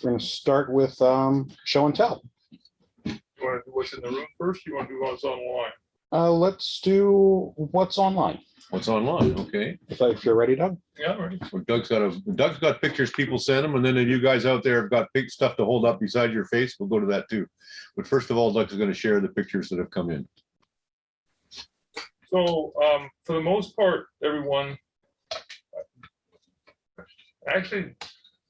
We're going to start with show and tell. You want to do what's in the room first? You want to do what's online? Let's do what's online. What's online? Okay. If you're ready, Doug. Yeah, ready. So Doug's got pictures people send him, and then if you guys out there have got big stuff to hold up beside your face, we'll go to that too. But first of all, Doug's going to share the pictures that have come in. So for the most part, everyone, actually,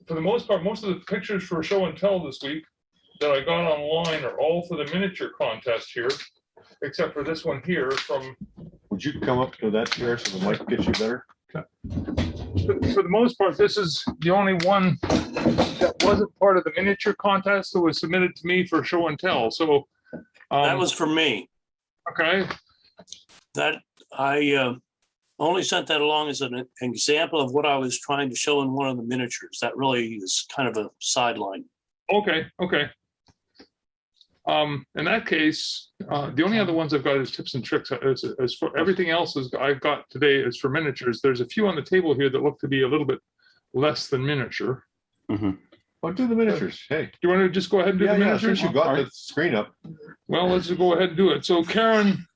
for the most part, most of the pictures for show and tell this week that I got online are all for the miniature contest here, except for this one here from. Would you come up to that chair so the mic gets you better? For the most part, this is the only one that wasn't part of the miniature contest that was submitted to me for show and tell. So that was for me. Okay. That I only sent that along as an example of what I was trying to show in one of the miniatures. That really is kind of a sideline. Okay. Okay. In that case, the only other ones I've got is tips and tricks. As for everything else I've got today is for miniatures. There's a few on the table here that look to be a little bit less than miniature. Mm-hmm. Well, do the miniatures. Hey. Do you want to just go ahead and do the miniatures? Since you got the screen up. Well, let's just go ahead and do it. So Karen,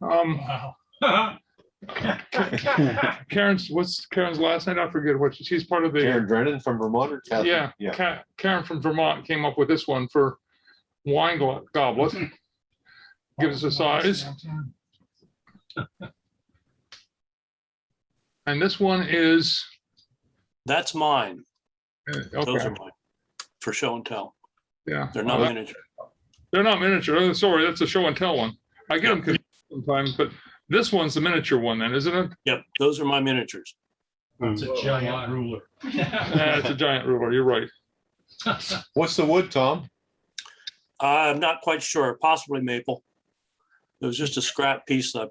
Karen's, what's Karen's last name? I forget what she's part of the. Karen Drennan from Vermont. Or Catherine? Yeah. Karen from Vermont came up with this one for wine goblet. Gives us a size. And this one is. That's mine. Okay. Those are mine for show and tell. Yeah. They're not miniature. They're not miniature. Oh, sorry, that's a show and tell one. I get them confused sometimes, but this one's the miniature one then, isn't it? Yep, those are my miniatures. It's a giant ruler. It's a giant ruler. You're right. What's the wood, Tom? I'm not quite sure. Possibly maple. It was just a scrap piece that I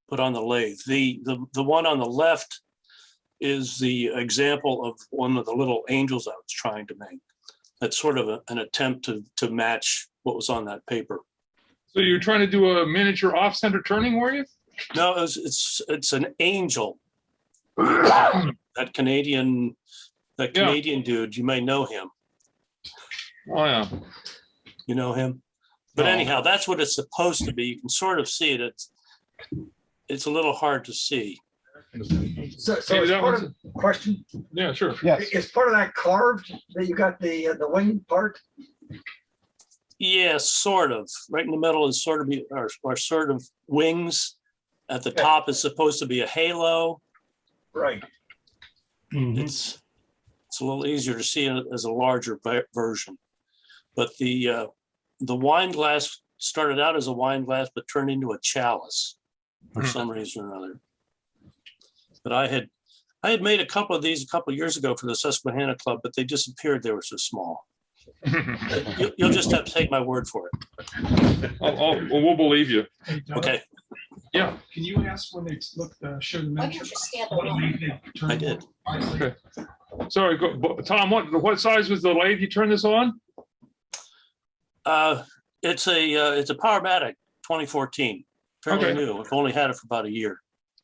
put on the lathe. The one on the left is the example of one of the little angels I was trying to make. That's sort of an attempt to match what was on that paper. So you're trying to do a miniature off-center turning, were you? No, it's an angel. That Canadian dude, you may know him. Oh yeah. You know him? But anyhow, that's what it's supposed to be. You can sort of see it. It's a little hard to see. So as part of question. Yeah, sure. Yes. Is part of that carved that you got the wing part? Yeah, sort of. Right in the middle is sort of wings. At the top is supposed to be a halo. Right. Mm-hmm. It's a little easier to see it as a larger version. But the wine glass started out as a wine glass, but turned into a chalice for some reason or other. But I had made a couple of these a couple of years ago for the Susquehanna Club, but they disappeared. They were so small. You'll just have to take my word for it. We'll believe you. Hey, Doug, Okay. Yeah. Can you ask when they show the Why don't you miniature? stand what alone? made they turn I did. Okay. Sorry, Tom. What size was the lathe you turned this on? It's a Powermatic 2014, fairly Okay. new. I've only had it for about a year.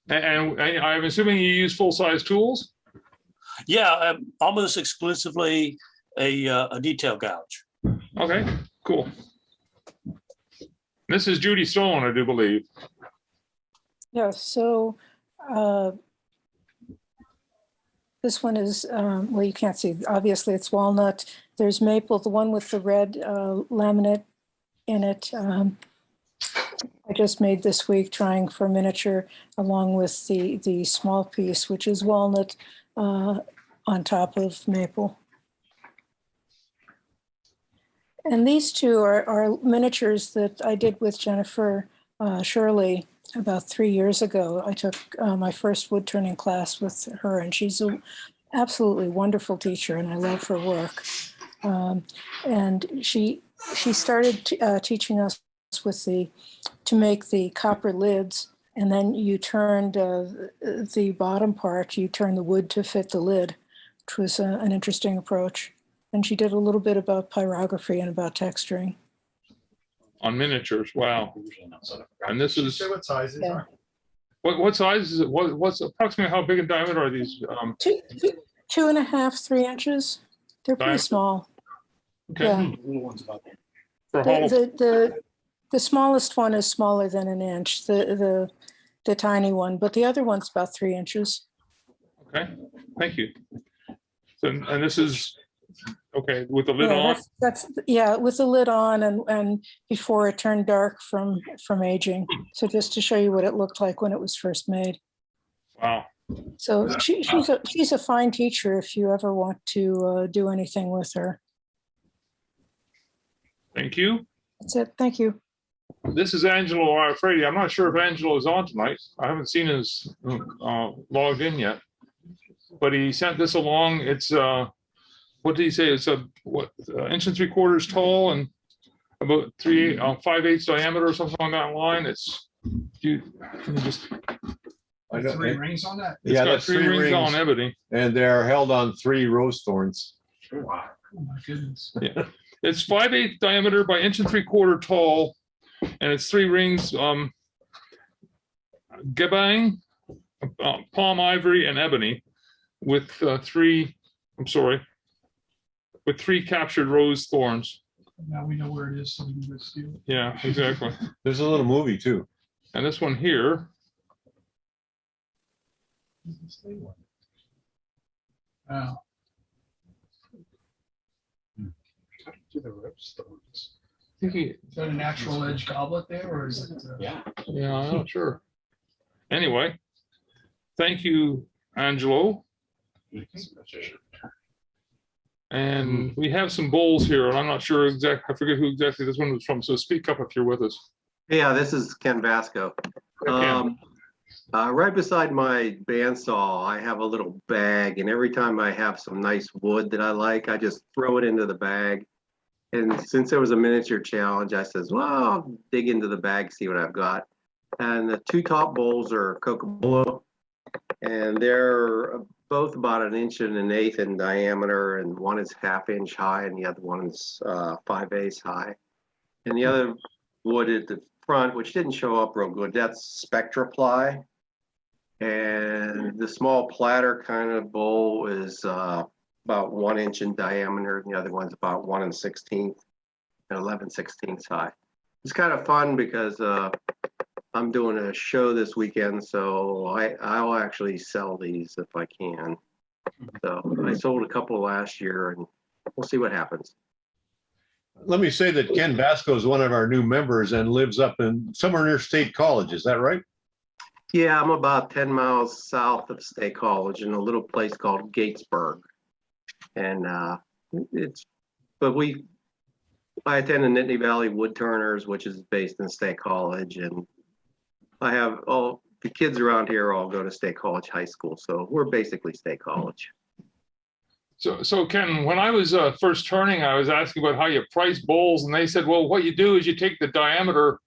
And I'm assuming you use full-size tools. Yeah, almost exclusively a detail gouge. Okay, cool. This is Judy Stone, I do believe. Yeah, so this one is, well, you can't see, obviously it's walnut. There's maple, the one with the red laminate in it. I just made this week trying for miniature along with the small piece, which is walnut on top of maple. And these two are miniatures that I did with Jennifer Shirley about 3 years ago. I took my first wood turning class with her, and she's an absolutely wonderful teacher, and I love her work. And she started teaching us with to make the copper lids, and then you turned the bottom part, you turn the wood to fit the lid, which was an interesting approach. And she did a little bit about pyrography and about texturing. On miniatures, wow. And this is, What sizes Yeah. what size is it? What's approximately how big in diameter are these? 2.5, 3 inches. They're pretty Diameter. small. Okay. Yeah. Little ones about there. For hollow, The smallest one is smaller than an inch, the tiny one, but the other one's about 3 inches. okay, thank you. So, and this is, okay, with the lid Yeah, on, yeah, with the lid on and before it turned dark from aging. So just to show you what it looked like when it was first made. wow. So she's a fine teacher if you ever want to do anything with her. Thank you. That's it. Thank you. This is Angelo Arfredi. I'm not sure if Angelo is on tonight. I haven't seen his logged in yet. But he sent this along. It's what did he say? It's a inch and 3/4 tall and about 5/8 diameter or something on that line. It's you can you just I know, 3 rings on that? it's Yeah, got that's 3 3 rings on rings. ebony. and they're held on 3 rose thorns. Wow. Oh my goodness. Yeah. It's 5/8 diameter by inch and 3/4 tall, and it's 3 rings, gebang, palm ivory, and ebony, with 3 captured rose thorns. Now we know where it is, so we can go steal it. Yeah, exactly. There's a little movie too. And this one here, Wow. To the ripstones. I think he, Is that a natural edge goblet there, or is it? Yeah. yeah, I'm not sure. Anyway, thank you, Angelo. And we have some bowls here, and I'm not sure I forget who exactly this one was from, so speak up if you're with us. Yeah, this is Ken Vasco. Ken. Right beside my bandsaw, I have a little bag, and every time I have some nice wood that I like, I just throw it into the bag. And since there was a miniature challenge, I says, well, I'll dig into the bag, see what I've got. And the 2 top bowls are Coca-Cola, and they're both about 1 1/8 inches in diameter, and one is 1/2 inch high, and the other one is 5/8 high. And the other wood at the front, which didn't show up real good, that's Spectra ply. And the small platter kind of bowl is about 1 inch in diameter, and the other one's about 1 1/16 and 11/16 high. It's kind of fun because I'm doing a show this weekend, so I'll actually sell these if I can. So I sold a couple last year, and we'll see what happens. Let me say that Ken Vasco is one of our new members and lives up in somewhere near State College. Is that right? Yeah, I'm about 10 miles south of State College in a little place called Gatesburg. And I attend the Nittany Valley Woodturners, which is based in State College. And I have all the kids around here all go to State College High School. So we're basically State College. So Ken, when I was first turning, I was asking about how you price bowls, and they said, well, what you do is you take the diameter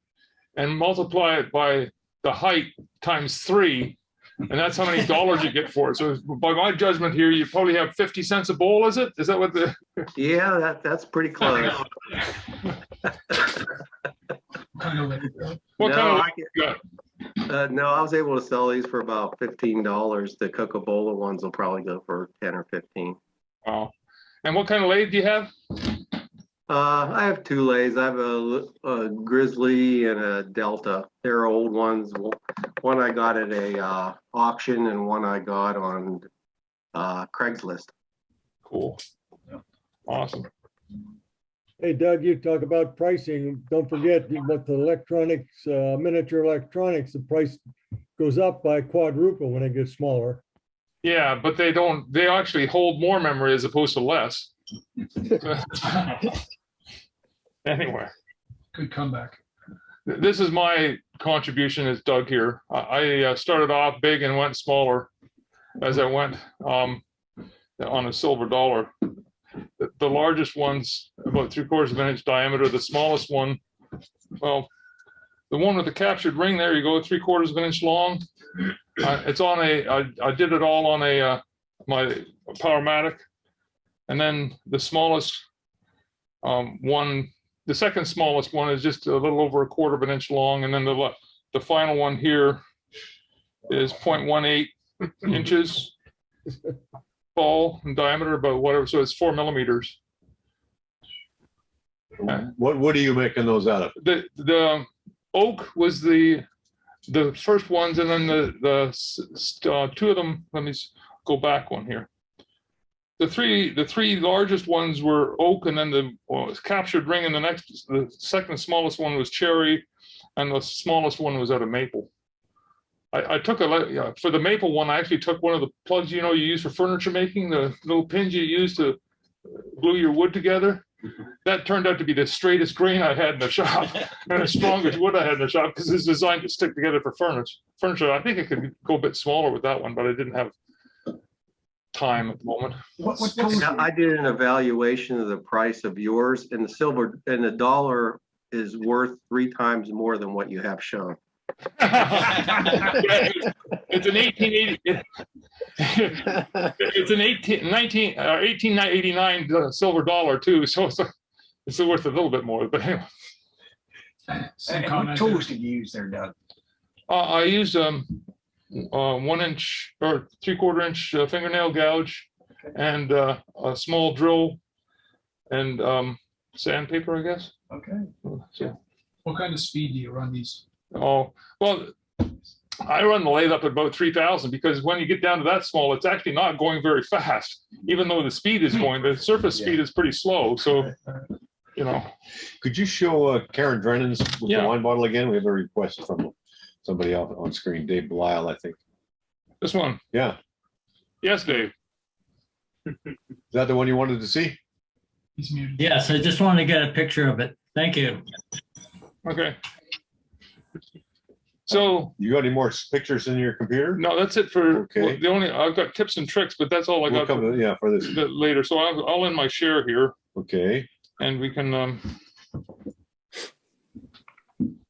and multiply it by the height times 3, and that's how many dollars you get for it. So by my judgment here, you probably have 50 cents a bowl, is it? Is that what the? Yeah, that's pretty close. Kind of like, What No, kind of I you got? No, I was able to sell these for about $15. The Coca-Cola ones will probably go for 10 or 15. Wow. And what kind of lathe do you have? I have 2 lathes. I have a Grizzly and a Delta. They're old ones. One I got at a auction, and one I got on Craigslist. Cool. Awesome. Hey Doug, you talk about pricing. Don't forget what the electronics, miniature electronics, the price goes up by quadruple when it gets smaller. Yeah, but they actually hold more memory as opposed to less. Anyway, good comeback. this is my contribution as Doug here. I started off big and went smaller as I went on a silver dollar. The largest one's about 3/4 inch diameter. The smallest one, well, the one with the captured ring, there you go, 3/4 inch long. It's on I did it all on my Powermatic. And then the smallest one, the second smallest one is just a little over 1/4 inch long. And then the final one here is 0.18 inches tall in diameter, about whatever. So it's 4 millimeters. What wood are you making those out of? The oak was the first ones, and then two of them. Let me go back one here. The three largest ones were oak, and then the captured ring, and the second smallest one was cherry, and the smallest one was out of maple. I took for the maple one. I actually took one of the plugs you use for furniture making, the little pins you use to glue your wood together. That turned out to be the straightest grain I had in the shop and the strongest wood I had in the shop, because it's designed to stick together for furniture. I think I could go a bit smaller with that one, but I didn't have time at the moment. I did an evaluation of the price of yours, and the dollar is worth 3 times more than what you have shown. It's an 1880. It's an 1889 silver dollar too, so it's worth a little bit more. But anyway. Some What comment tools did you use there, Doug? I used 1 inch or 3/4 inch fingernail gouge, and a small drill, and sandpaper, I guess. Okay. So, What kind of speed do you run these? oh well, I run the lathe up at about 3,000, because when you get down to that small, it's actually not going very fast. Even though the speed is going, the surface speed is pretty slow. So, Could you show Karen Drennan's with Yeah. the wine bottle again? We have a request from somebody else on screen, Dave Belial, I think. This one. Yeah. Yes, Dave. Is that the one you wanted to see? He's muted. Yes, I just wanted to get a picture of it. Thank you. Okay. So You got any more pictures in your computer? no, that's it for Okay. I've got tips and tricks, but that's all I We'll got come for to, yeah, for this. later. So I'll end my share here, Okay. and we can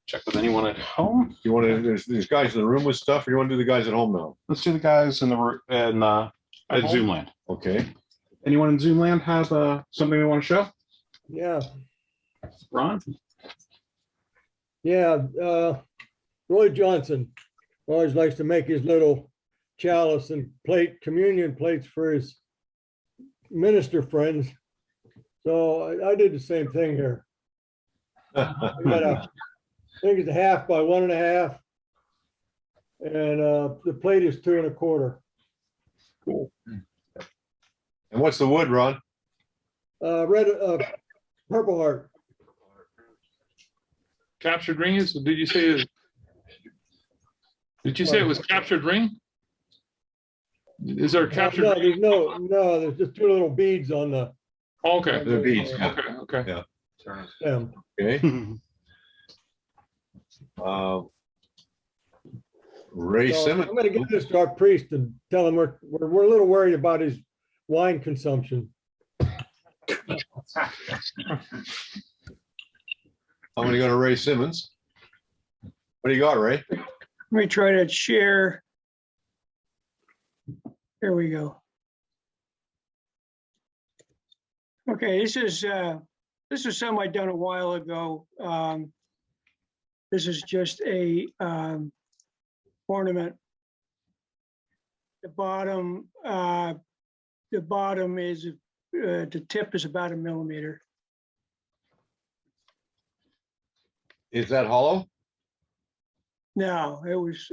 Check with anyone at home. You want to, there's guys in the room with stuff, or you want to do the guys at home now? Let's do the guys in the at home? Zoomland. Okay. Anyone in Zoomland have something they want to show? Yeah, Ron? yeah. Roy Johnson always likes to make his little chalice and communion plates for his minister friends. So I did the same thing here. I got I think it's 1/2 by 1.5. And the plate is 2 1/4. And what's the wood, Ron? Purple Heart. captured ring is. Did you say? Did you say it was captured ring? Is there a captured? No, ring? there's just 2 little beads on the Okay. The beads. Yeah. Okay. Yeah. stem. Okay. Ray So Simmons. I'm gonna give this to our priest and tell him we're a little worried about his wine consumption. I'm gonna go to Ray Simmons. What do you got, Ray? Let me try to share. Here we go. Okay, this is something I'd done a while ago. This is just a ornament. The bottom is the tip is about 1 millimeter. Is that hollow? No, it was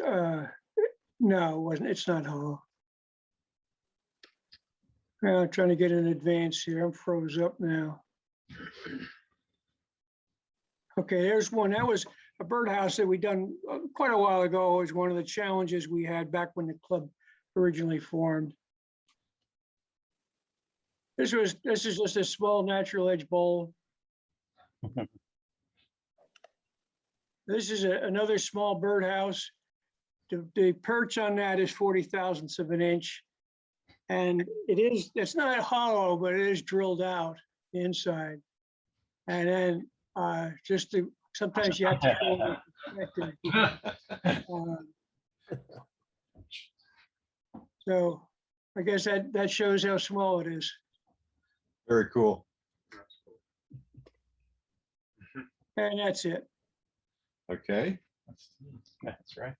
no, it wasn't. It's not hollow. I'm trying to get in advance here. I'm froze up now. Okay, there's one. That was a birdhouse that we done quite a while ago. It was one of the challenges we had back when the club originally formed. This is just a small natural edge bowl. This is another small birdhouse. The perch on that is 40 thousandths of an inch. And it's not hollow, but it is drilled out inside. And then sometimes you have to go with the perspective. So I guess that shows how small it is. Very cool. And that's it. Okay. That's right.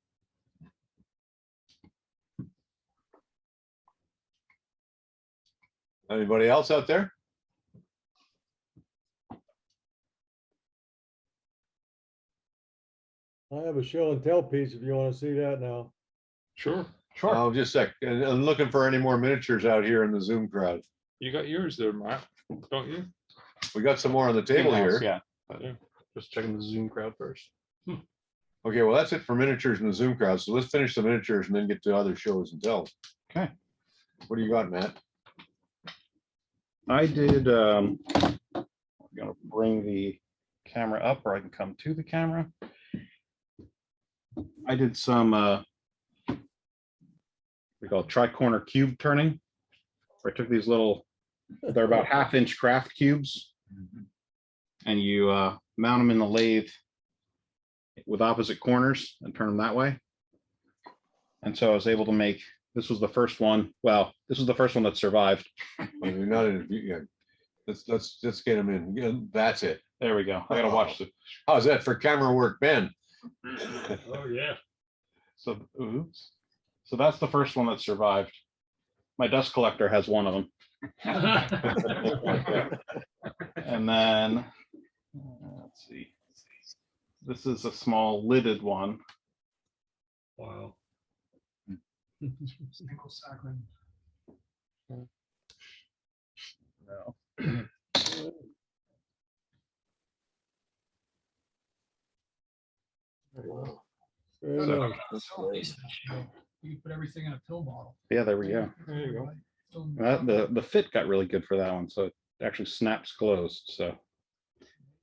Anybody else out there? I have a show and tell piece if you want to see that now. Sure. Sure. Oh, just a sec. And I'm looking for any more miniatures out here in the Zoom crowd. You got yours there, Matt, don't you? We got some more on the table In-house, here. Yeah. But just checking the Zoom crowd first. Okay, well, that's it for miniatures in the Zoom crowd. So let's finish the miniatures and then get to other shows and tells. Okay. What do you got, Matt? I did, I'm gonna bring the camera up, or I can come to the camera. I did some, we call it tri-corner cube turning. Where I took these little, they're about 1/2 inch craft cubes. And you mount them in the lathe with opposite corners and turn them that way. And so I was able to make, this was the first one. Well, this was the first one that survived. Well, you're not in, yeah. Let's get them in. Yeah, that's it. There we go. I gotta watch the, How's that for camera work, Ben? Oh, yeah. so, oops. So that's the first one that survived. My dust collector has one of them. And then, let's see. This is a small lidded one. Wow. Single saccharin. No. Very So- nice. That's nice. You can put everything in a pill bottle. Yeah, there we go. There you go. The fit got really good for that one, so it actually snaps closed. So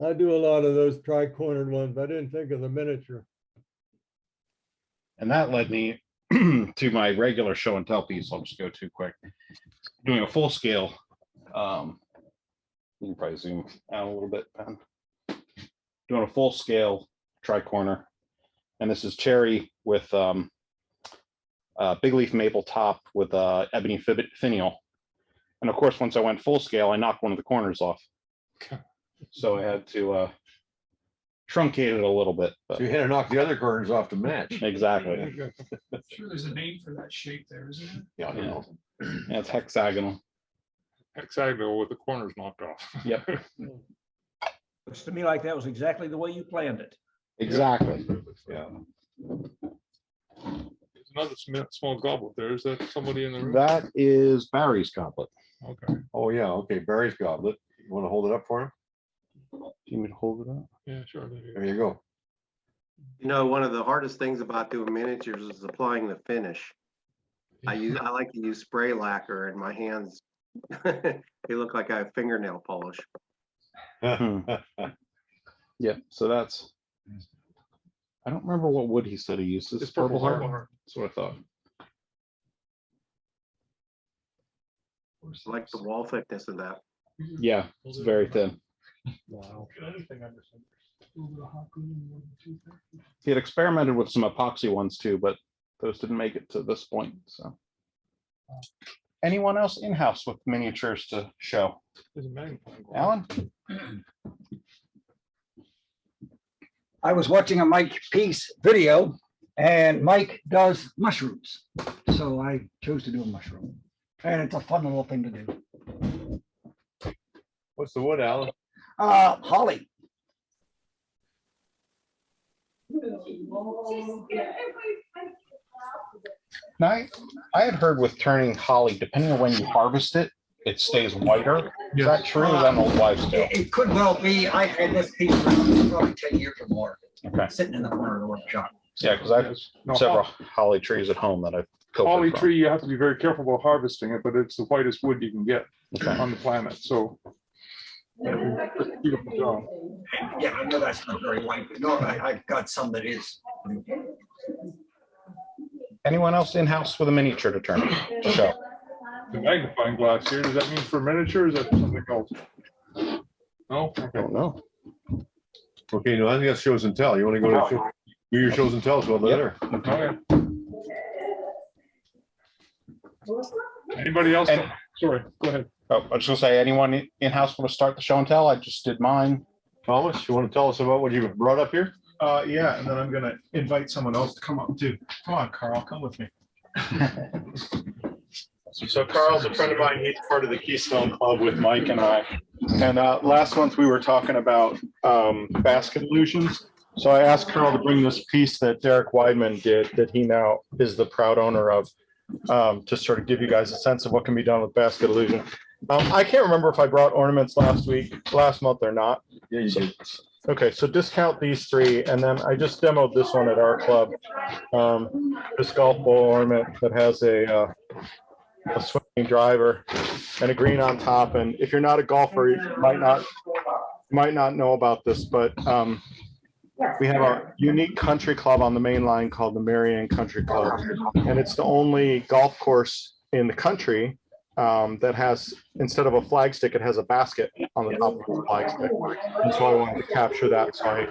I do a lot of those tri-cornered ones. I didn't think of the miniature. and that led me to my regular show and tell piece. I'll just go too quick. Doing a full scale. You can probably zoom out a little bit, Ben. Doing a full scale tri-corner, and this is cherry with big leaf maple top with ebony finial. And of course, once I went full scale, I knocked one of the corners off. So I had to truncate it a little bit. But So you had to knock the other corners off to match. exactly. Sure, there's a name for that shape there, isn't there? Yeah, I don't know. Yeah, it's hexagonal. Hexagonal with the corners knocked off. Yep, Looks to me like that was exactly the way you planned it. exactly. Yeah. There's another small goblet there. Is that somebody in the room? That is Barry's goblet. Okay. Oh, yeah. Okay. Barry's goblet. You want to hold it up for him? Do you want me to hold it up? Yeah, sure. There you go. There you go. You know, one of the hardest things about doing miniatures is applying the finish. I like to use spray lacquer and my hands, they look like I have fingernail polish. Yep. So that's. I don't remember what wood he said he used. Is It's this Purple Heart? Heart. That's what I thought. I like the wall thickness of that. Yeah, it's very thin. Wow. He had experimented with some epoxy ones too, but those didn't make it to this point. So, anyone else in-house with miniatures to show? There's a magnifying glass. Alan? I was watching a Mike Peace video and Mike does mushrooms. So I chose to do a mushroom. And it's a fun little thing to do. What's the wood, Alan? Holly. Now, I had heard with turning holly, depending on when you harvest it, it stays whiter. Is that true? Is that an old wives' tale? It could well be. I've had this piece for probably 10 years or more, Okay. sitting in the corner of the workshop. Yeah, because I have No, several holly trees at home that I've Holly pilfered from. tree, you have to be very careful about harvesting it, but it's the whitest wood you can get Okay. on the planet. So. Beautiful job. Yeah, I know that's not very white. But no, I've got some that is. Anyone else in-house with a miniature to turn to show? The magnifying glass here, does that mean for miniature or is that something else? No? I Okay. don't know. Okay, no, I think that's shows and tell. You want to go to do your shows and tells well later. Okay. Anybody else? And- Sorry, go ahead. Oh, I was gonna say, anyone in-house want to start the show and tell? I just did mine. Thomas, you want to tell us about what you brought up here? Yeah, and then I'm gonna invite someone else to come up too. Come on, Carl, come with me. So Carl's a friend of mine. He's part of the Keystone Club with Mike and I. And last month we were talking about basket illusions. So I asked Carl to bring this piece that Derek Weidman did, that he now is the proud owner of, to sort of give you guys a sense of what can be done with basket illusion. I can't remember if I brought ornaments last month or not. Yeah, you did. Okay, so discount these three, and then I just demoed this one at our club. This golf ball ornament that has a swinging driver and a green on top. And if you're not a golfer, you might not know about this, but we have a unique country club on the main line called the Marion Country Club, and it's the only golf course in the country that has, instead of a flag stick, it has a basket on the top of the flag stick. And so I wanted to capture that. So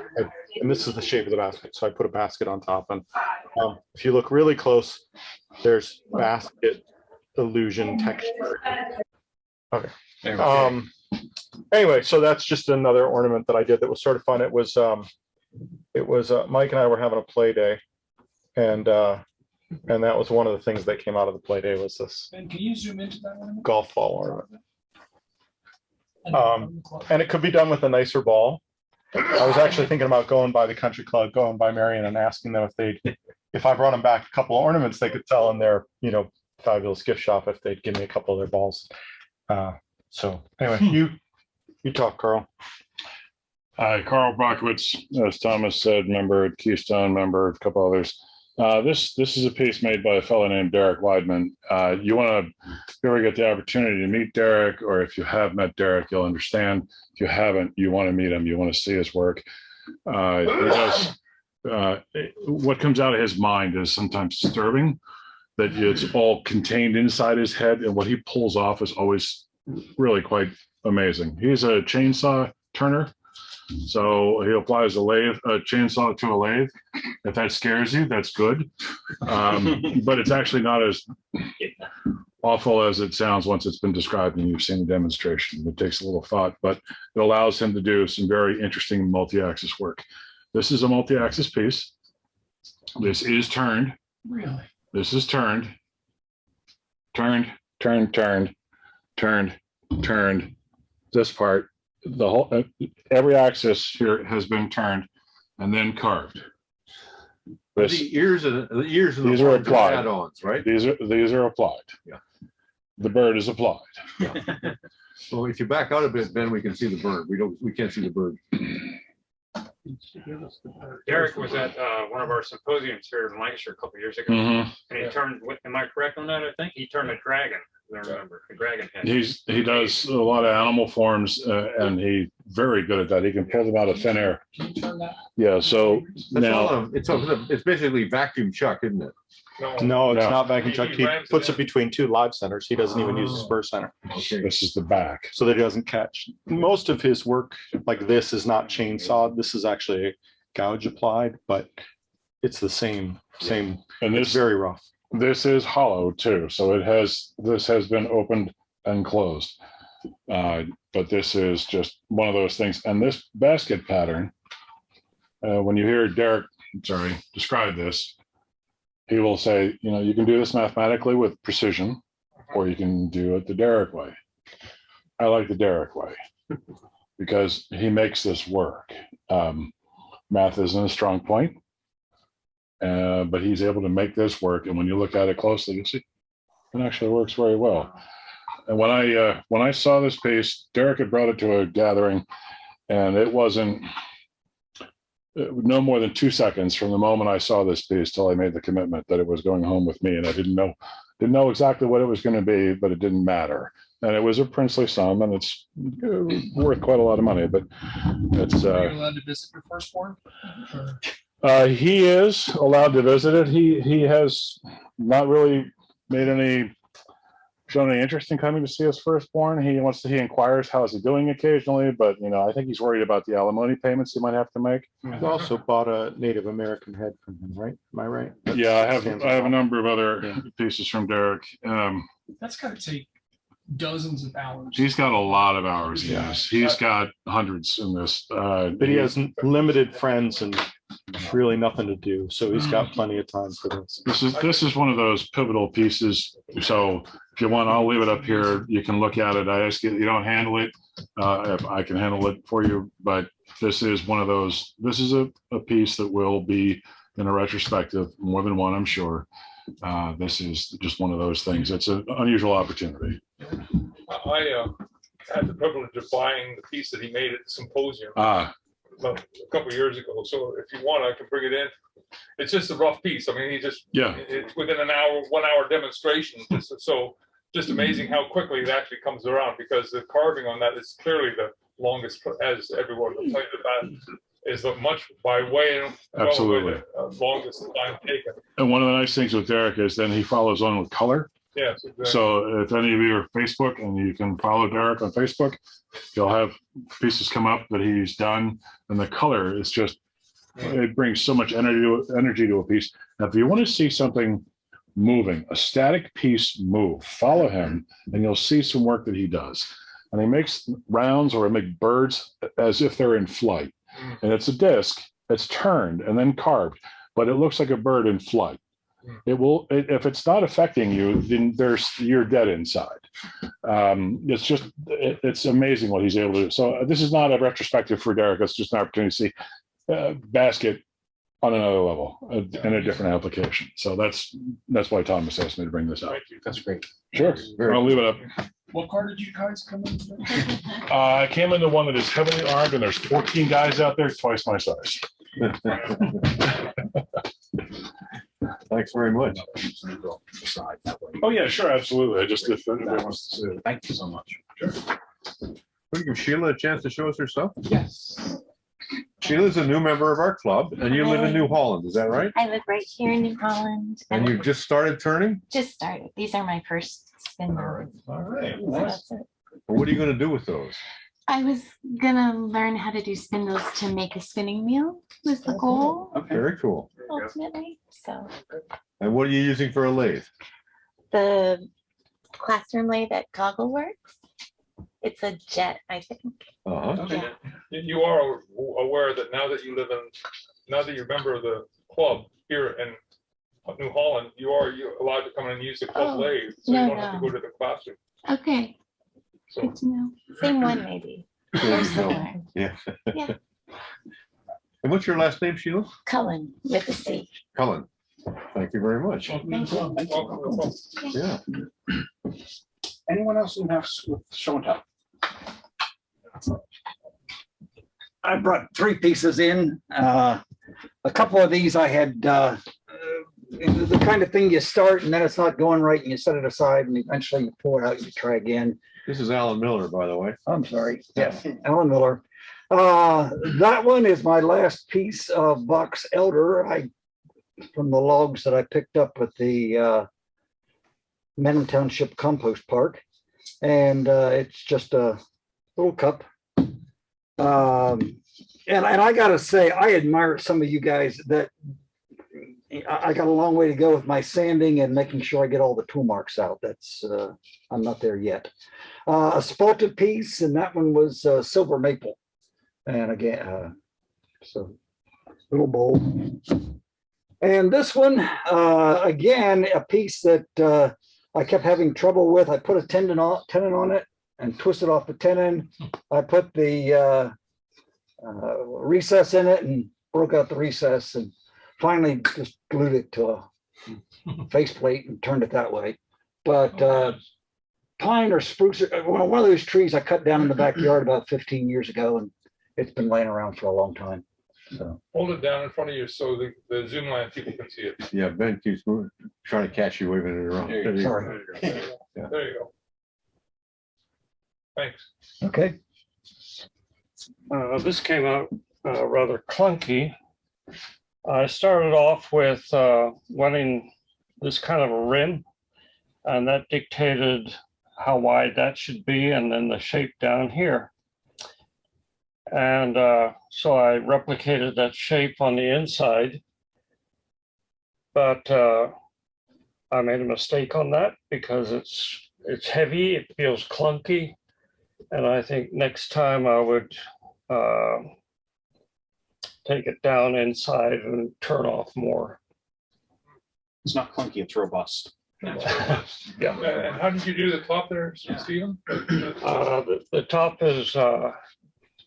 and this is the shape of the basket. So I put a basket on top. And if you look really close, there's basket illusion texture. Okay. Anyway, so that's just another ornament that I did that was sort of fun. It was Mike and I were having a play day, and that was one of the things that came out of the play day was this. Ben, can you zoom into that one? Golf ball ornament. And it could be done with a nicer ball. I was actually thinking about going by the country club, going by Marion, and asking them if I brought them back a couple of ornaments they could sell in their, fabulous gift shop if they'd give me a couple of their balls. So anyway, you talk, Carl. Hi, Carl Brockowitz, as Thomas said, member at Keystone, member, a couple others. This is a piece made by a fellow named Derek Weidman. You want to, if you ever get the opportunity to meet Derek, or if you have met Derek, you'll understand. If you haven't, you want to meet him, you want to see his work. What comes out of his mind is sometimes disturbing, that it's all contained inside his head, and what he pulls off is always really quite amazing. He's a chainsaw turner. So he applies a chainsaw to a lathe. If that scares you, that's good. But it's actually not as awful as it sounds once it's been described and you've seen the demonstration. It takes a little thought, but it allows him to do some very interesting multi-axis work. This is a multi-axis piece. This is turned. Really? This is turned. Turned, turned, turned, turned, turned. This part. The whole every axis here has been turned and then carved. The ears and the these are horns applied. add-ons, right? These are applied. Yeah. The bird is applied. Yeah. So if you back out a bit, then we can see the bird. We can't see the bird. Derek was at one of our symposiums here in Lancaster a couple of years ago, Mhm. and he turned. Am I correct on that? I think he turned a dragon. I remember a dragon head. He does a lot of animal forms, and he's very good at that. He can pull them out of thin air. Can you turn that? Yeah. So That's now it's basically vacuum chuck, isn't it? No, it's No. not vacuum chuck. He puts it between two live centers. He doesn't even use a spur center. Okay. this is the back. So that he doesn't catch. Most of his work like this is not chainsawed. This is actually a gouge applied, but it's the same. And It's this very rough. This is hollow too, so this has been opened and closed. But this is just one of those things. And this basket pattern, when you hear Derek, describe this, he will say, you can do this mathematically with precision, or you can do it the Derek way. I like the Derek way because he makes this work. Math isn't a strong point. But he's able to make this work, and when you look at it closely, you see it actually works very well. And when I saw this piece, Derek had brought it to a gathering, and it wasn't no more than 2 seconds from the moment I saw this piece till I made the commitment that it was going home with me, and I didn't know exactly what it was going to be, but it didn't matter. And it was a princely sum, and it's worth quite a lot of money. But it's. Are you allowed to visit your firstborn? Or- He is allowed to visit it. He has not really shown any interest in coming to see his firstborn. He inquires how is he doing occasionally, but I think he's worried about the alimony payments he might have to make. You also bought a Native American head from him, right? Am I right? Yeah, I have a number of other pieces from Derek. That's got to take dozens of hours. He's got a lot of hours. Yes, he's got hundreds in this. But he has limited friends and really nothing to do. So he's got plenty of time for this. This is one of those pivotal pieces. So if you want, I'll leave it up here. You can look at it. I ask you don't handle it. If I can handle it for you, but this is one of those. This is a piece that will be in a retrospective, more than one, I'm sure. This is just one of those things. It's an unusual opportunity. I had the privilege of buying the piece that he made at the symposium about a couple of years ago. So if you want, I can bring it in. It's just a rough piece. I mean, it's within an hour, 1 hour demonstration. Just amazing how quickly it actually comes around, because the carving on that is clearly the longest, as everyone who played that is much by way. Absolutely. Longest time taken. And one of the nice things with Derek is then he follows on with color. Yes, exactly. So if any of you are Facebook and you can follow Derek on Facebook, he'll have pieces come up that he's done, and the color is just, it brings so much energy to a piece. Now, if you want to see something moving, a static piece move, follow him and you'll see some work that he does. And he makes rounds or make birds as if they're in flight. And it's a disc that's turned and then carved, but it looks like a bird in flight. It will, if it's not affecting you, then you're dead inside. It's amazing what he's able to do. So this is not a retrospective for Derek. It's just an opportunity to see basket on another level in a different application. So that's why Thomas asked me to bring this up. That's great. Sure. I'll leave it up. What car did you guys come in? I came into one that is heavily armed, and there's 14 guys out there twice my size. Thanks very much. Oh yeah, sure, absolutely. I just if anybody wants to see it. Thank you so much. Sure. We give Sheila a chance to show us her stuff. Yes. Sheila's a new member of our club, and you live in New Holland, is that right? I live right here in New Holland. And you've just started turning? Just started. These are my first spin mills. All right. So that's it. Well, what are you going to do with those? I was gonna learn how to do spindles to make a spinning wheel was the goal Very cool. ultimately. So And what are you using for a lathe? the classroom lathe at Goggle Works, it's a jet, I think. Uh-huh. Yeah. You are aware that now that you're a member of the club here in New Holland, you're allowed to come in and use the club lathe, so you don't have to go to the classroom. Okay. Good to know. Same one maybe. There Or you go. similar. Yeah. Yeah. And what's your last name, Sheila? Cullen with a C. Cullen. Thank you very much. Thank you. Yeah. Anyone else in the house with show and tell? I brought 3 pieces in. A couple of these I had, the kind of thing you start and then it's not going right and you set it aside and eventually you pull it out and you try again. This is Alan Miller, by the way. I'm sorry. Yes, Alan Miller. That one is my last piece of box elder. From the logs that I picked up at the Menham Township Compost Park. And it's just a little cup. And I gotta say, I admire some of you guys that I got a long way to go with my sanding and making sure I get all the tool marks out. That's I'm not there yet. A spalted piece, and that one was silver maple. And again, so little bowl. And this one, again, a piece that I kept having trouble with. I put a tenon on it and twisted off the tenon. I put the recess in it and broke out the recess and finally just glued it to a faceplate and turned it that way. But pine or spruce, one of those trees I cut down in the backyard about 15 years ago, and it's been laying around for a long time. So Hold it down in front of you so the Zoom line people can see it. Yeah, Ben keeps trying to catch you waving it around. There you go. sorry. Yeah. There you go. Thanks. Okay. This came out rather clunky. I started off with wanting this kind of a rim, and that dictated how wide that should be and then the shape down here. And so I replicated that shape on the inside, but I made a mistake on that because it's heavy, it feels clunky, and I think next time I would take it down inside and turn off more. It's not clunky, it's robust. Yeah. And how did you do the top there, Stephen? The top is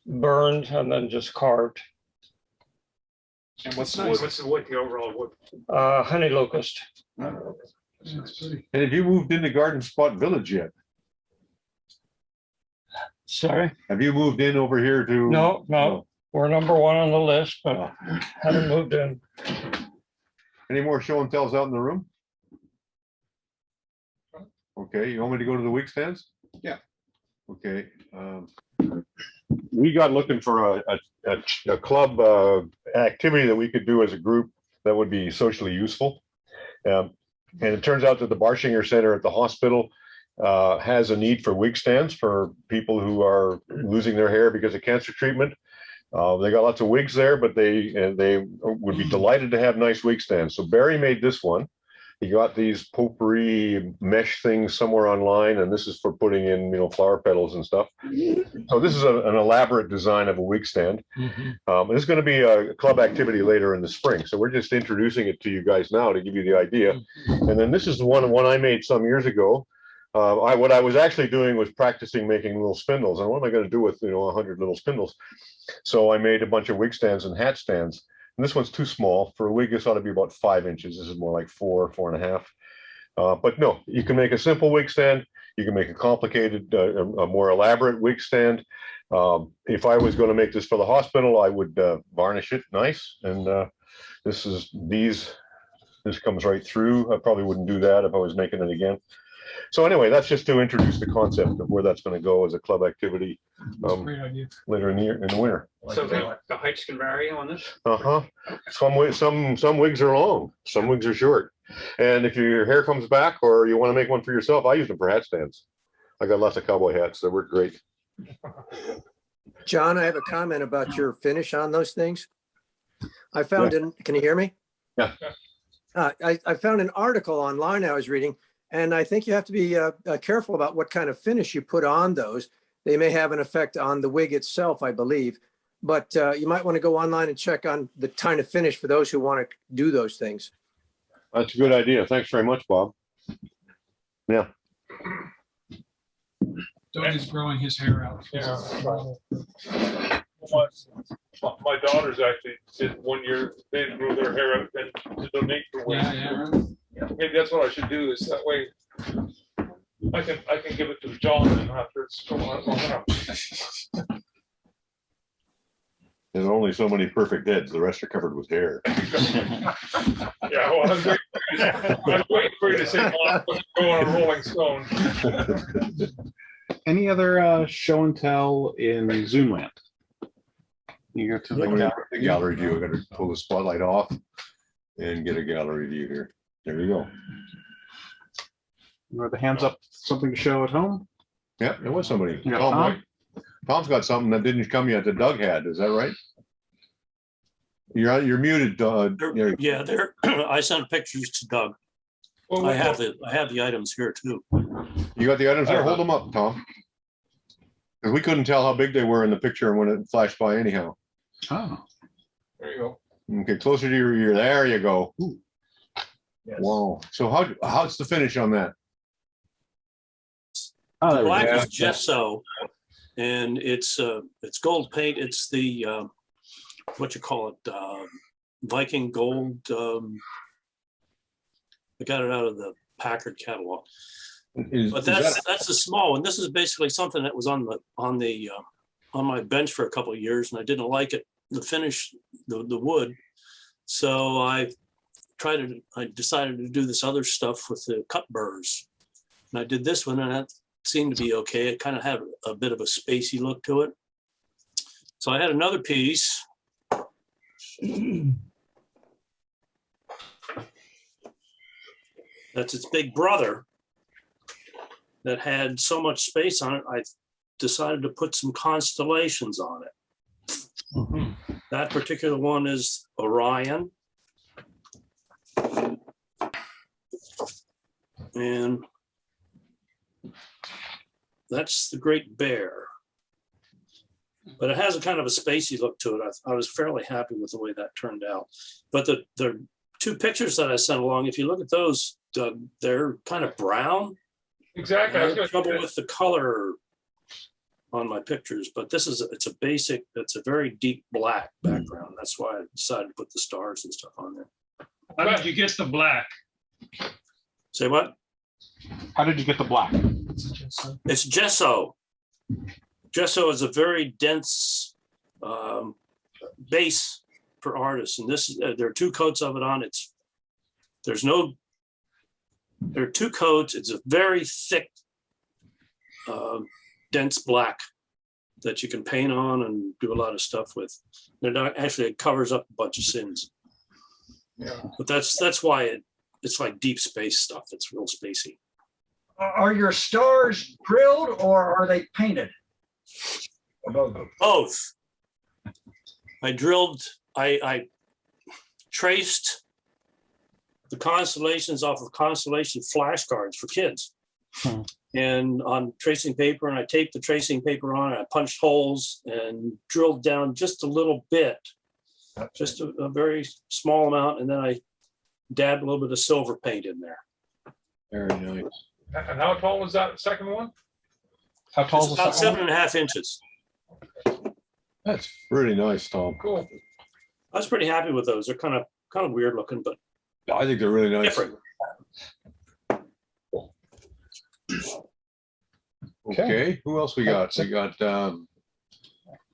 burned and then just carved. And what's the wood? What's the wood? The overall wood? Honey locust. And have you moved into Garden Spot Village yet? Sorry? Have you moved in over here to? No. We're number one on the list, but haven't moved in. Any more show and tells out in the room? Okay, you want me to go to the wig stands? Yeah. Okay. We got looking for a club activity that we could do as a group that would be socially useful. And it turns out that the Barshinger Center at the hospital has a need for wig stands for people who are losing their hair because of cancer treatment. They got lots of wigs there, but they would be delighted to have nice wig stands. So Barry made this one. He got these potpourri mesh things somewhere online, and this is for putting in, flower petals and stuff. So this is an elaborate design of a wig stand. This is going to be a club activity later in the spring. So we're just introducing it to you guys now to give you the idea. And then this is the one I made some years ago. What I was actually doing was practicing making little spindles. And what am I going to do with 100 little spindles? So I made a bunch of wig stands and hat stands. And this one's too small. For a wig, this ought to be about 5 inches. This is more like 4.5. But no, you can make a simple wig stand. You can make a complicated, a more elaborate wig stand. If I was going to make this for the hospital, I would varnish it nice. And this comes right through. I probably wouldn't do that if I was making it again. So anyway, that's just to introduce the concept of where that's going to go as a club activity Great idea. later in the winter. So the heights can vary on this? Some wigs are long, some wigs are short. And if your hair comes back or you want to make one for yourself, I use them for hat stands. I got lots of cowboy hats that work great. John, I have a comment about your finish on those things. I found can you hear me? Yeah. I found an article online I was reading, and I think you have to be careful about what kind of finish you put on those. They may have an effect on the wig itself, I believe. But you might want to go online and check on the kind of finish for those who want to do those things. That's a good idea. Thanks very much, Bob. Yeah. Doug is growing his hair out. Yeah. My daughters actually did 1 year, they grew their hair out and to donate for wigs. Yeah. Maybe that's what I should do, is that way I can give it to John and after it's going on long enough. There's only so many perfect heads. The rest are covered with hair. Yeah, well, I was waiting for you to say, go on a Rolling Stone. Any other show and tell in Zoomland? You go to the gallery view. I got to pull the spotlight off and get a gallery view here. There you go. Were the hands up something to show at home? Yeah, there was somebody. You got Tom? Tom's got something that didn't come yet that Doug had. Is that right? You're muted, Doug. Yeah, there. I sent pictures to Doug. I have the items here too. You got the items there? Hold them up, Tom. Because we couldn't tell how big they were in the picture when it flashed by anyhow. Oh. There you go. Okay, closer to your ear. There you go. Yes. Wow. So how's the finish on that? The black is gesso, and it's gold paint. It's the what you call it, Viking gold. I got it out of the Packard catalog. But that's the small one. This is basically something that was on my bench for a couple of years, and I didn't like it, the finish, the wood. So I decided to do this other stuff with the cut burrs, and I did this one, and that seemed to be okay. It kind of had a bit of a spacey look to it. So I had another piece. That's its big brother that had so much space on it, I decided to put some constellations on it. Mm-hmm. That particular one is Orion. And that's the Great Bear. but it has a kind of a spacey look to it. I was fairly happy with the way that turned out. But the two pictures that I sent along, if you look at those, they're kind of brown. Exactly. I I was had gonna trouble say, with the color on my pictures, but it's a very deep black background. That's why I decided to put the stars and stuff on there. How did you get the black? Say what? How did you get the black? It's gesso. Gesso is a very dense base for artists, and this there are two coats of it on. There are two coats. It's a very thick, dense black that you can paint on and do a lot of stuff with. They're not actually, it covers up a bunch of sins. Yeah. But that's why it's like deep space stuff. It's real spacey. Are your stars drilled or are they painted? Both. I traced the constellations off of constellation flashcards for kids. And on tracing paper, and I taped the tracing paper on, and I punched holes and drilled down just a little bit, just a very small amount, and then I dabbed a little bit of silver paint in there. Very nice. and how tall was that second one? How tall is It's the about second one? 7.5 inches. That's really nice, Tom. Cool. I was pretty happy with those. They're kind of weird looking, but I think they're really nice. different. Okay, who else we got?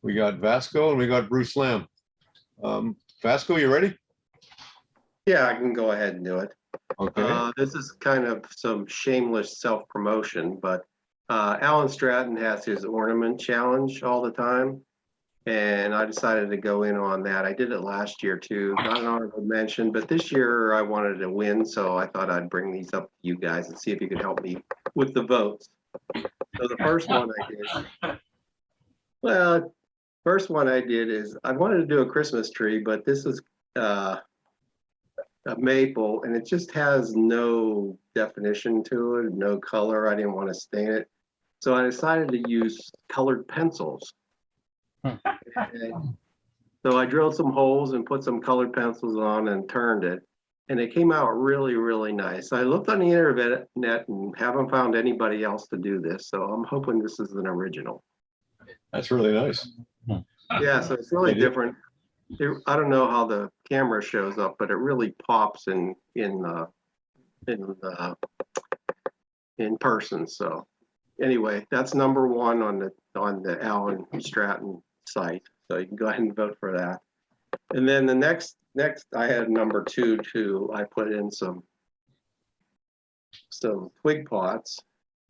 We got Vasco and we got Bruce Lamb. Vasco, you ready? Yeah, I can go ahead and do it. Okay. This is kind of some shameless self-promotion, but Alan Stratton has his ornament challenge all the time. And I decided to go in on that. I did it last year too, not an honorable mention, but this year I wanted to win. So I thought I'd bring these up to you guys and see if you could help me with the votes. So the first one I did is I wanted to do a Christmas tree, but this is a maple and it just has no definition to it, no color. I didn't want to stain it. So I decided to use colored pencils. So I drilled some holes and put some colored pencils on and turned it. And it came out really, really nice. I looked on the internet and haven't found anybody else to do this. So I'm hoping this is an original. That's really nice. Yeah, so it's really different. I don't know how the camera shows up, but it really pops in person. So anyway, that's number one on the Alan Stratton site. So you can go ahead and vote for that. And then the next I had number two too. I put in some twig pots,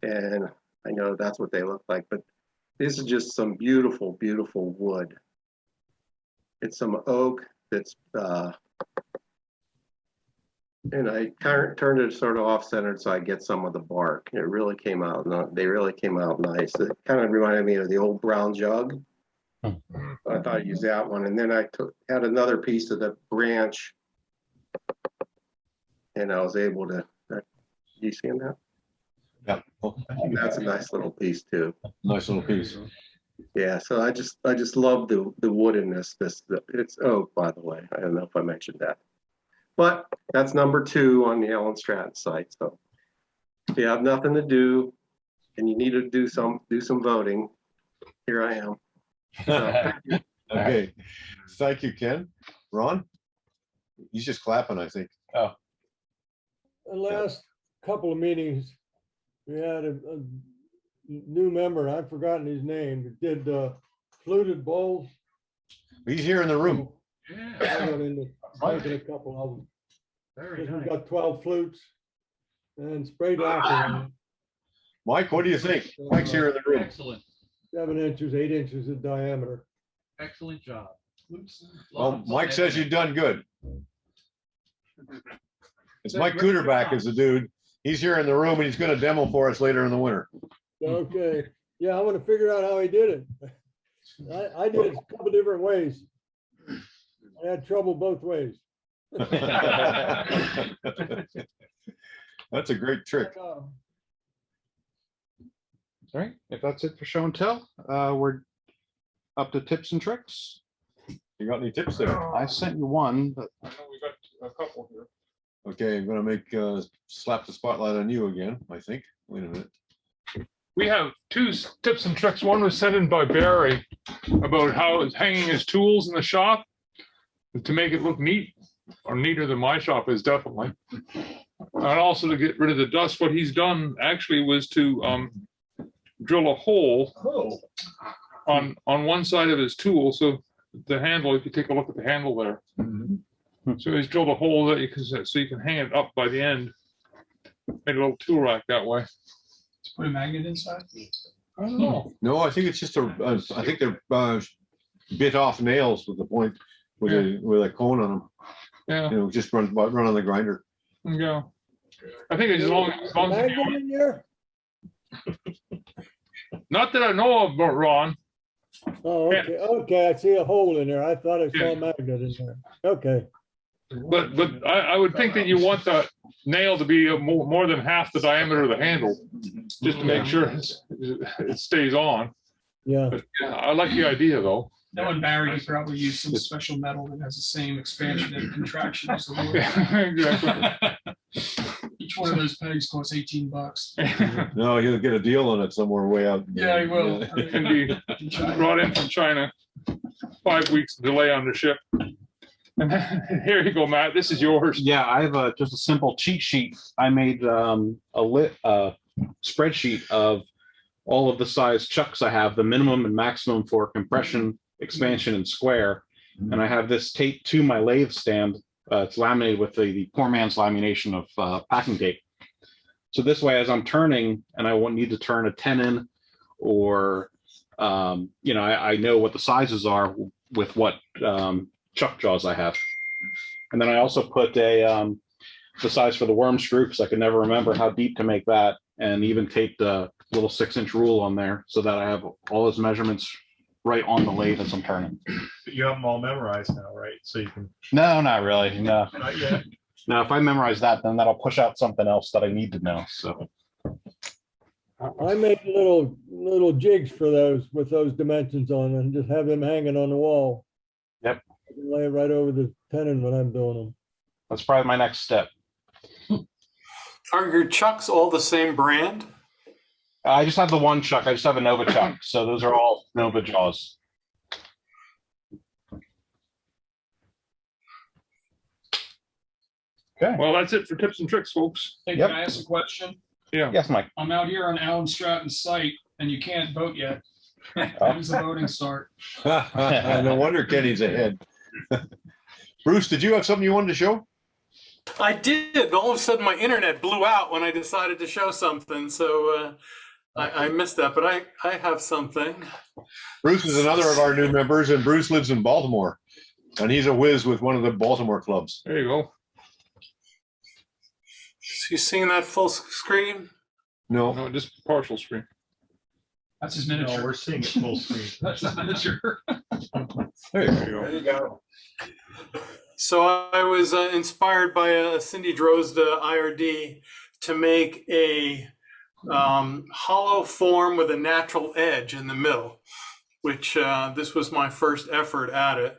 and I know that's what they look like, but this is just some beautiful, beautiful wood. It's some oak that's and I turned it sort of off-centered so I get some of the bark. It really came out. They really came out nice. It kind of reminded me of the old brown jug. I thought I'd use that one, and then I had another piece of the branch, and I was able to. You seeing that? Yeah. That's a nice little piece too. Nice little piece. Yeah. So I just love the wood in this. It's oak, by the way. I don't know if I mentioned that. But that's number two on the Alan Stratton site. So if you have nothing to do and you need to do some voting, here I am. So, Okay. Thank you, Ken. Ron? He's just clapping, I think. Oh. The last couple of meetings, we had a new member, I've forgotten his name, did fluted bowls. He's here in the room. I went into making a couple of them. Very We've got 12 flutes and sprayed lacquer. Mike, what do you think? Mike's here in the room. Excellent. 7 inches, 8 inches in diameter. Excellent job. Well, Mike says you've done good. It's Mike Cooterback is the dude. He's here in the room and he's going to demo for us later in the winter. Okay. Yeah, I want to figure out how he did it. I did it a couple different ways. I had trouble both ways. That's a great trick. All right, if that's it for show and tell, we're up to tips and tricks. You got any tips there? I sent you one, but I know we got a couple here. Okay, I'm gonna make, slap the spotlight on you again, I think. Wait a minute. We have two tips and tricks. One was sent in by Barry about how it's hanging his tools in the shop to make it look neat, or neater than my shop is definitely. And also to get rid of the dust. What he's done actually was to drill a hole on one side of his tool. So the handle, if you take a look at the handle there. So he's drilled a hole that you can, so you can hang it up by the end. Made a little tool rack that way. Put a magnet inside? I don't know. No, I think it's just I think they're bit off nails with the point, with a cone on them. Yeah. You know, just run on the grinder. Yeah. I think it's as long as Magnet in there? not that I know of, Ron. Oh, okay, okay, I see a hole in there. I thought I saw a magnet in there. Okay. But I would think that you want the nail to be more than half the diameter of the handle, just to make sure it stays on. Yeah. But, yeah, I like the idea though. That one, Barry, you probably use some special metal that has the same expansion and contraction as the wood. Exactly. Each one of those pegs costs $18. No, he'll get a deal on it somewhere way out. Yeah, he will. Indeed. Brought in from China. 5 weeks delay on the ship. And here you go, Matt. This is yours. yeah, I have just a simple cheat sheet. I made a spreadsheet of all of the size chucks I have, the minimum and maximum for compression, expansion, and square. And I have this taped to my lathe stand. It's laminated with the poor man's lamination of packing tape. So this way, as I'm turning and I won't need to turn a tenon, or you know, I know what the sizes are with what chuck jaws I have. And then I also put the size for the worm screw, because I could never remember how deep to make that, and even taped a little 6-inch rule on there so that I have all those measurements right on the lathe as I'm turning. You have them all memorized now, right? So you can. No, not really. No. Not yet. Now, if I memorize that, then that'll push out something else that I need to know. So I made little jigs for those with those dimensions on, and just have them hanging on the wall. Yep. I can lay it right over the tenon when I'm doing them. That's probably my next step. Are your chucks all the same brand? I just have the one chuck. I just have a Nova chuck. So those are all Nova jaws. Okay. Well, that's it for tips and tricks, folks. Hey, Yep. can I ask a question? Yeah. Yes, Mike. I'm out here on Alan Stratton's site and you can't vote yet. When does the voting start? No wonder Kenny's ahead. Bruce, did you have something you wanted to show? I did. All of a sudden, my internet blew out when I decided to show something. So I missed that, but I have something. Bruce is another of our new members, and Bruce lives in Baltimore, and he's a whiz with one of the Baltimore clubs. There you go. So you seeing that full screen? No. No, just partial screen. That's his miniature. No, we're seeing it full screen. That's the miniature. There you go. There you go. So I was inspired by Cindy Drozda IRD to make a hollow form with a natural edge in the middle, which this was my first effort at it,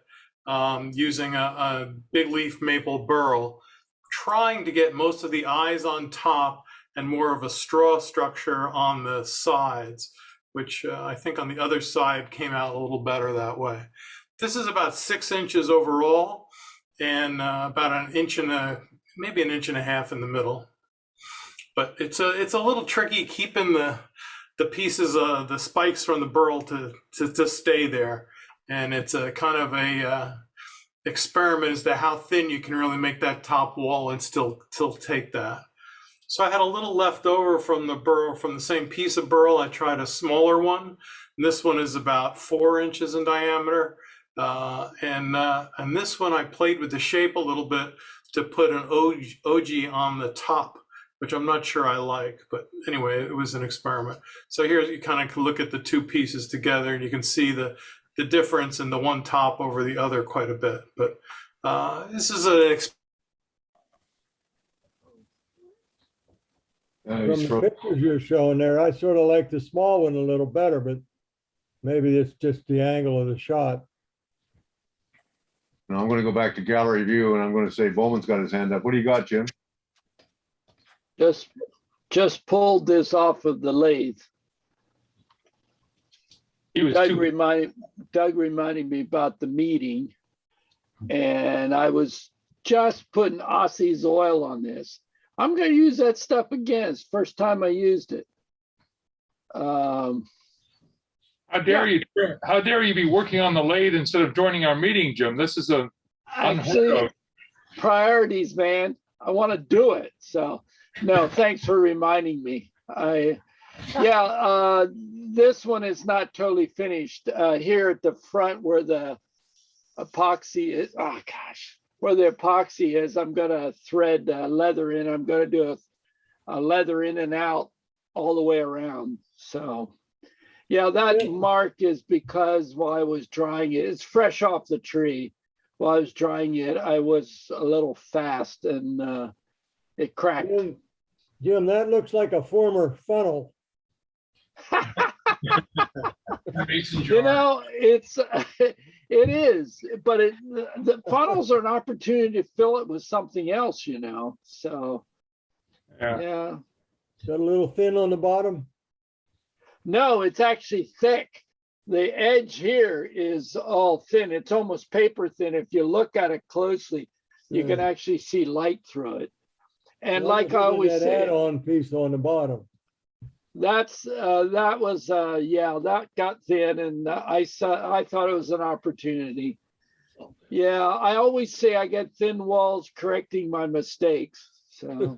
using a big leaf maple burl, trying to get most of the eyes on top and more of a straw structure on the sides, which I think on the other side came out a little better that way. This is about 6 inches overall, and about an inch and maybe an inch and a half in the middle. But it's a little tricky keeping the pieces of the spikes from the burl to stay there, and it's a kind of a experiment as to how thin you can really make that top wall and still take that. So I had a little left over from the burl, from the same piece of burl. I tried a smaller one, and this one is about 4 inches in diameter. And this one I played with the shape a little bit to put an OG on the top, which I'm not sure I like, but anyway, it was an experiment. So here you kind of can look at the two pieces together, and you can see the difference in the one top over the other quite a bit. But this is an From the pictures you're showing there, I sort of like the small one a little better, but maybe it's just the angle of the shot. Now I'm going to go back to gallery view and I'm going to say Bowman's got his hand up. What do you got, Jim? Just pulled this off of the lathe. Doug reminded me about the meeting, and I was just putting Aussie's oil on this. I'm going to use that stuff again. It's the first time I used it. How dare you? How dare you be working on the lathe instead of joining our meeting, Jim? This is a actually priorities, man. I want to do it. So no, thanks for reminding me. This one is not totally finished. Here at the front where the epoxy is, where the epoxy is, I'm gonna thread leather in. I'm gonna do a leather in and out all the way around. So yeah, that mark is because while I was drying it, it's fresh off the tree. While I was drying it, I was a little fast and it cracked. Jim, that looks like a former funnel. You know, it is, but the funnels are an opportunity to fill it with something else, you know. So yeah. Got a little thin on the bottom? No, it's actually thick. The edge here is all thin. It's almost paper thin. If you look at it closely, you can actually see light through it. And like I always that say, add-on piece on the bottom. That got thin, and I thought it was an opportunity. Yeah, I always say I get thin walls correcting my mistakes. So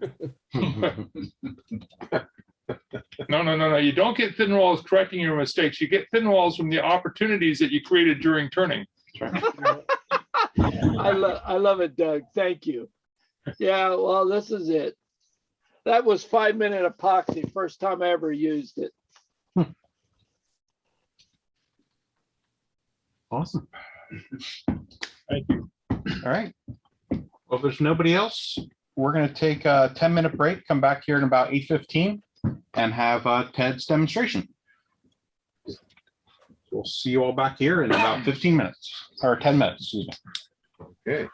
No. You don't get thin walls correcting your mistakes. You get thin walls from the opportunities that you created during turning. I love it, Doug. Thank you. Yeah, well, this is it. That was 5-minute epoxy, first time I ever used it. Awesome. Thank you. All right. Well, if there's nobody else, we're going to take a 10-minute break, come back here in about 8:15 and have Ted's demonstration. We'll see you all back here in about 15 minutes or 10 minutes. Excuse me. Okay.